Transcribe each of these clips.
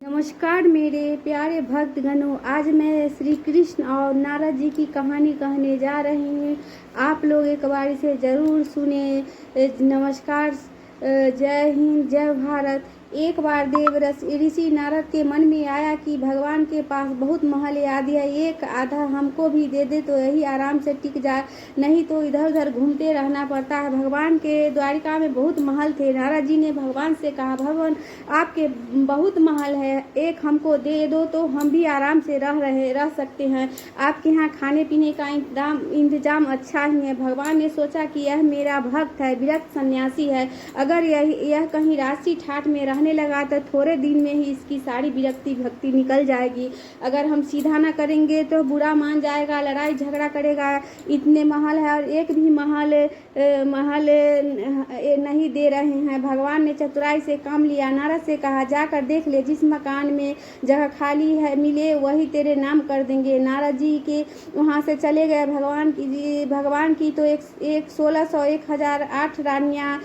नमस्कार मेरे प्यारे भक्तगणों, आज मैं श्री कृष्ण और नारद जी की कहानी कहने जा रही हूँ। आप लोग एक बार इसे ज़रूर सुने। नमस्कार। जय हिंद, जय भारत। एक बार देवरस ऋषि नारद के मन में आया कि भगवान के पास बहुत महल आदि है, एक आधा हमको भी दे दे तो यही आराम से टिक जाए, नहीं तो इधर उधर घूमते रहना पड़ता है। भगवान के द्वारिका में बहुत महल थे। नारद जी ने भगवान से कहा, भगवान आपके बहुत महल है, एक हमको दे दो तो हम भी आराम से रह सकते हैं। आपके यहाँ खाने पीने का इंतजाम अच्छा ही है। भगवान ने सोचा कि यह मेरा भक्त है, विरक्त सन्यासी है, अगर यह कहीं राशि ठाट में रहने लगा तो थोड़े दिन में ही इसकी सारी विरक्ति भक्ति निकल जाएगी। अगर हम सीधा न करेंगे तो बुरा मान जाएगा, लड़ाई झगड़ा करेगा। इतने महल है और एक भी महल नहीं दे रहे हैं। भगवान ने चतुराई से काम लिया। नारद से कहा, जाकर देख ले, जिस मकान में जगह खाली है मिले वही तेरे नाम कर देंगे। नारद जी के वहाँ से चले गए। भगवान की तो एक 1600 1008 रानियाँ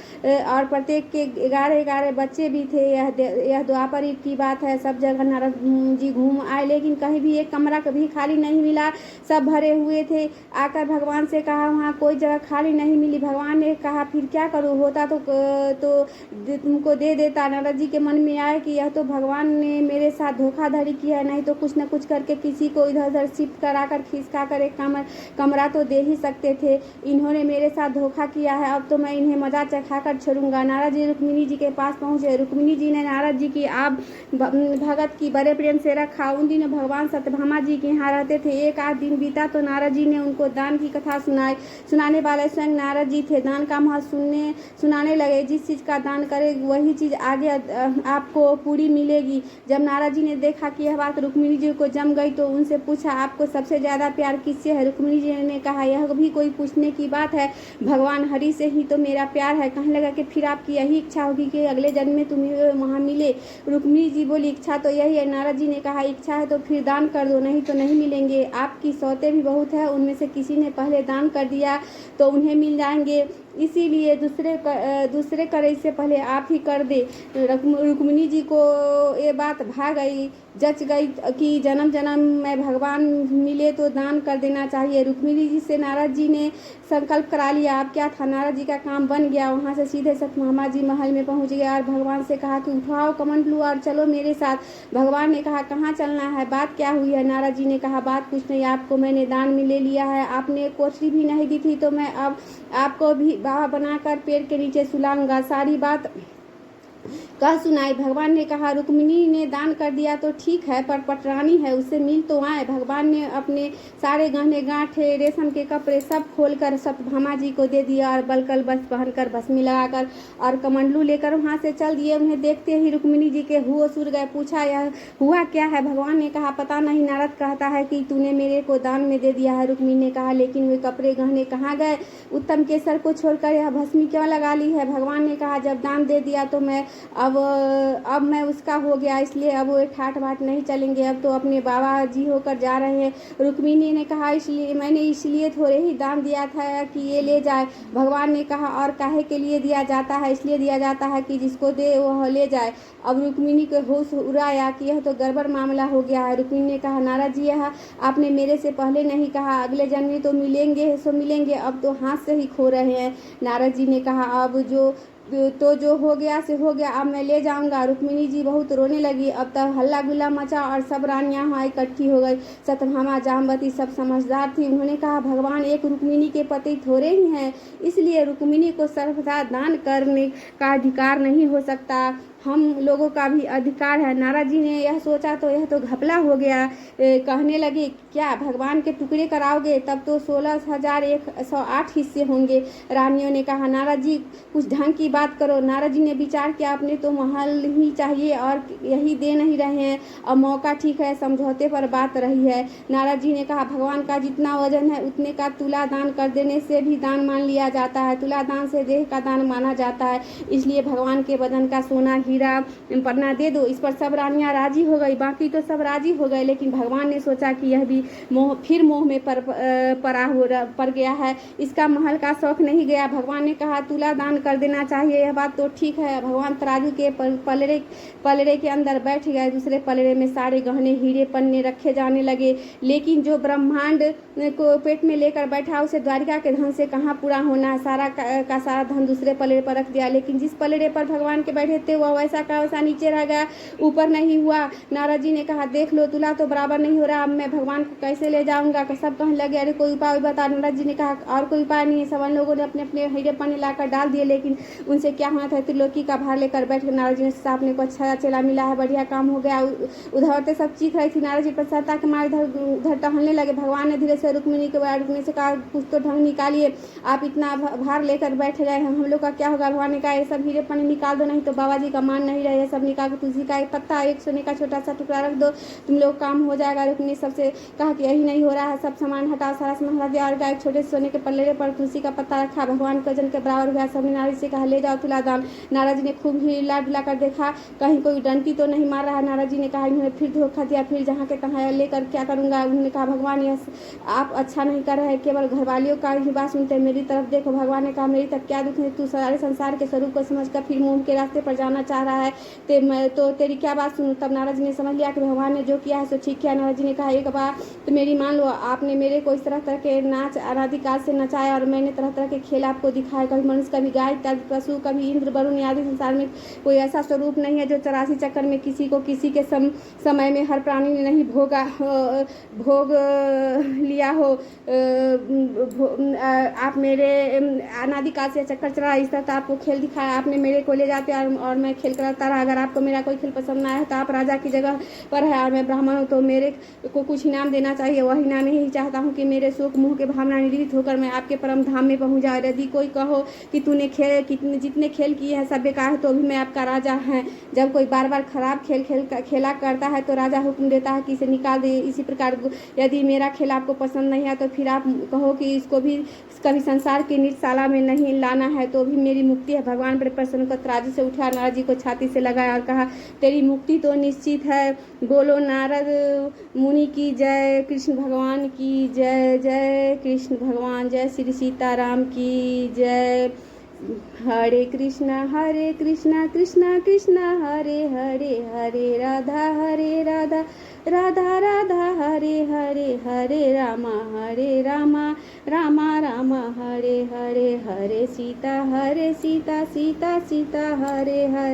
और प्रत्येक के 11 बच्चे भी थे। यह द्वापर युग की बात है। सब जगह नारद जी घूम आए, लेकिन कहीं भी एक कमरा कभी खाली नहीं मिला, सब भरे हुए थे। आकर भगवान से कहा, वहाँ कोई जगह खाली नहीं मिली। भगवान ने कहा, फिर क्या करूँ, होता तो तुमको दे देता। नारद जी के मन में आया कि यह तो भगवान ने मेरे साथ धोखाधड़ी की है, नहीं तो कुछ न कुछ करके किसी को इधर उधर शिफ्ट कराकर खिसका कर एक कमरा तो दे ही सकते थे। इन्होंने मेरे साथ धोखा किया है, अब तो मैं इन्हें मजा चखा कर छोड़ूंगा। नारद जी रुक्मिणी जी के पास पहुंचे। रुक्मिणी जी ने नारद जी की आप भगत की बड़े प्रेम से रखा। उन दिनों भगवान सत्यभामा जी के यहाँ रहते थे। एक आध दिन बीता तो नारद जी ने उनको दान की कथा सुनाई। सुनाने वाले स्वयं नारद जी थे। दान का महत्व सुनाने लगे। जिस चीज़ का दान करे वही चीज़ आगे आपको पूरी मिलेगी। जब नारद जी ने देखा कि यह बात रुक्मिणी जी को जम गई तो उनसे पूछा, आपको सबसे ज़्यादा प्यार किससे है? रुक्मिणी जी ने कहा, यह भी कोई पूछने की बात है, भगवान हरि से ही तो मेरा प्यार है। कहने लगा कि फिर आपकी यही इच्छा होगी कि अगले जन्म में तुम्हें वहाँ मिले? रुक्मिणी जी बोली, इच्छा तो यही है। नारद जी ने कहा, इच्छा है तो फिर दान कर दो, नहीं तो नहीं मिलेंगे। आपकी सौतें भी बहुत है, उनमें से किसी ने पहले दान कर दिया तो उन्हें मिल जाएंगे, इसीलिए दूसरे करे इससे पहले आप ही कर दे। रुक्मिणी जी को ये बात भा गई, जच गई कि जन्म जन्म में भगवान मिले तो दान कर देना चाहिए। रुक्मिणी जी से नारद जी ने संकल्प करा लिया। अब क्या था, नारद जी का काम बन गया। वहाँ से सीधे सत्यभामा जी महल में पहुँच गया और भगवान से कहा कि उठाओ कमंडलू और चलो मेरे साथ। भगवान ने कहा, कहाँ चलना है, बात क्या हुई है? नारद जी ने कहा, बात कुछ नहीं, आपको मैंने दान में ले लिया है। आपने कोठरी भी नहीं दी थी तो मैं अब आपको भी बाबा बनाकर पेड़ के नीचे सुलाऊंगा। सारी बात कह सुनाई। भगवान ने कहा, रुक्मिणी ने दान कर दिया तो ठीक है, पर पटरानी है, उससे मिल तो आए। भगवान ने अपने सारे गहने गांठे रेशम के कपड़े सब खोलकर सत्यभामा जी को दे दिया और बलकल बस पहनकर भस्मी लगाकर और कमंडलू लेकर वहाँ से चल दिए। उन्हें देखते ही रुक्मिणी जी के होश उड़ गए। पूछा, यह हुआ क्या है? भगवान ने कहा, पता नहीं, नारद कहता है कि तूने मेरे को दान में दे दिया है। रुक्मिणी ने कहा, लेकिन वे कपड़े गहने कहाँ गए? उत्तम केसर को छोड़कर यह भस्मी क्यों लगा ली है? भगवान ने कहा, जब दान दे दिया तो मैं अब मैं उसका हो गया, इसलिए अब वो ठाट बाट नहीं चलेंगे, अब तो अपने बाबा जी होकर जा रहे हैं। रुक्मिणी ने कहा, इसलिए थोड़े ही दान दिया था कि ये ले जाए। भगवान ने कहा, और काहे के लिए दिया जाता है? इसलिए दिया जाता है कि जिसको दे वह ले जाए। अब रुक्मिणी को होश उड़ाया कि यह तो गड़बड़ मामला हो गया है। रुक्मिणी ने कहा, नारद जी, यह आपने मेरे से पहले नहीं कहा, अगले जन्म में तो मिलेंगे सो मिलेंगे, अब तो हाथ से ही खो रहे हैं। नारद जी ने कहा, अब जो हो गया से हो गया, अब मैं ले जाऊंगा। रुक्मिणी जी बहुत रोने लगी। अब तक हल्ला गुल्ला मचा और सब रानियां वहाँ इकट्ठी हो गई। सत्यभामा जाम्बवती सब समझदार थी। उन्होंने कहा, भगवान एक रुक्मिणी के पति थोड़े ही हैं, इसलिए रुक्मिणी को सर्वथा दान करने का अधिकार नहीं हो सकता, हम लोगों का भी अधिकार है। नारद जी ने यह सोचा तो यह तो घपला हो गया। कहने लगे, क्या भगवान के टुकड़े कराओगे? तब तो 16,108 हिस्से होंगे। रानियों ने कहा, नारद जी कुछ ढंग की बात करो। नारद जी ने विचार किया, अपने तो महल ही चाहिए और यही दे नहीं रहे हैं, अब मौका ठीक है, समझौते पर बात रही है। नारद जी ने कहा, भगवान का जितना वजन है उतने का तुला दान कर देने से भी दान मान लिया जाता है। तुला दान से देह का दान माना जाता है, इसलिए भगवान के वजन का सोना हीरा पन्ना दे दो। इस पर सब रानियां राजी हो गई, बाकी तो सब राजी हो गए, लेकिन भगवान ने सोचा कि यह भी मोह में पड़ गया है, इसका महल का शौक नहीं गया। भगवान ने कहा तुला दान कर देना चाहिए। यह बात तो ठीक है। भगवान तराजू के पलड़े के अंदर बैठ गए। दूसरे पलड़े में सारे गहने हीरे पन्ने रखे जाने लगे, लेकिन जो ब्रह्मांड को पेट में लेकर बैठा उसे द्वारिका के धन से कहाँ पूरा होना है। सारा का सारा धन दूसरे पलड़े पर रख दिया, लेकिन जिस पलड़े पर भगवान के बैठे थे वह वैसा का वैसा नीचे रह गया, ऊपर नहीं हुआ। नारद जी ने कहा देख लो तुला तो बराबर नहीं हो रहा, अब मैं भगवान को कैसे ले जाऊंगा। सब कहने लगे अरे कोई उपाय बता। नारद जी ने कहा और कोई उपाय नहीं है। सब लोगों ने अपने अपने हीरे पन्ने लाकर डाल दिए, लेकिन उनसे क्या होना था। त्रिलोकी का भार लेकर बैठ गए। नारद जी ने अपने को अच्छा चेला मिला है, बढ़िया काम हो गया। उधर औरतें सब चीख रही थी। नारद जी प्रसन्नता के मारे उधर टहलने लगे। भगवान ने धीरे से रुक्मिणी से कहा कुछ तो ढंग निकालिए, आप इतना भार लेकर बैठ गए हैं, हम लोग का क्या होगा। भगवान ने कहा ये सब हीरे पन्ने निकाल दो, नहीं तो बाबा जी का मान नहीं रहे। सब निकाल के तुलसी का एक पत्ता, एक सोने का छोटा सा टुकड़ा रख दो, तुम लोग काम हो जाएगा। रुक्मिणी सबसे कहा कि यही नहीं हो रहा है, सब सामान हटाओ। सारा सामान हटा दिया और एक छोटे सोने के पल्ले पर तुलसी का पत्ता रखा। भगवान के वजन के बराबर हुआ। सबने नारद से कहा ले जाओ तुला दान। नारद जी ने खूब हिला डुला कर देखा कहीं कोई डंटी तो नहीं मार रहा है। नारद जी ने कहा इन्होंने फिर धोखा दिया, फिर जहाँ के तहाँ लेकर क्या करूँगा। उन्होंने कहा भगवान यह आप अच्छा नहीं कर रहे, केवल घरवालियों का ही बात सुनते हैं, मेरी तरफ देखो। भगवान ने कहा मेरी तक क्या दुख है, तू सारे संसार के स्वरूप को समझकर फिर मोह के रास्ते पर जाना चाह रहा है, तो तेरी क्या बात सुनूं। तब नारद जी ने समझ लिया कि भगवान ने जो किया है सो ठीक किया। नारद जी ने कहा एक बात तो मेरी मान लो, आपने मेरे को इस तरह के नाच अनादिकाल से नचाया और मैंने तरह तरह के खेल आपको दिखाए, कभी मनुष्य कभी गाय इत्यादि पशु, कभी इंद्र वरुण आदि। संसार में कोई ऐसा स्वरूप नहीं है जो 84 चक्कर में किसी को किसी के समय में हर प्राणी ने नहीं भोग लिया हो। आप मेरे अनादिकाल से चक्कर चला, इस तरह आपको खेल दिखाया, आपने मेरे को ले जाते और मैं खेल कराता रहा। अगर आपको मेरा कोई खेल पसंद ना आया तो आप राजा की जगह पर है और मैं ब्राह्मण हूँ, तो मेरे को कुछ इनाम देना चाहिए। वह इनाम यही चाहता हूँ कि मेरे शोक मोह के भावना निवृत्त होकर मैं आपके परम धाम में पहुँच जाऊँ। यदि कोई कहो कि तूने जितने खेल किए हैं सब बेकार है, तो भी मैं आपका राजा है। जब कोई बार बार खराब खेला करता है तो राजा हुक्म देता है कि इसे निकाल दे। इसी प्रकार यदि मेरा खेल आपको पसंद नहीं है तो फिर आप कहो कि इसको भी कभी संसार की नृत्यशाला में नहीं लाना है, तो भी मेरी मुक्ति है। भगवान बड़े प्रसन्न को तराजू से उठा, नारद जी को छाती से लगाया और कहा तेरी मुक्ति तो निश्चित है। बोलो नारद मुनि की जय, कृष्ण भगवान की जय, जय कृष्ण भगवान, जय श्री सीताराम की जय। हरे कृष्णा कृष्णा कृष्णा हरे हरे, हरे राधा राधा राधा हरे हरे, हरे रामा रामा रामा हरे हरे, हरे सीता सीता हरे हरे।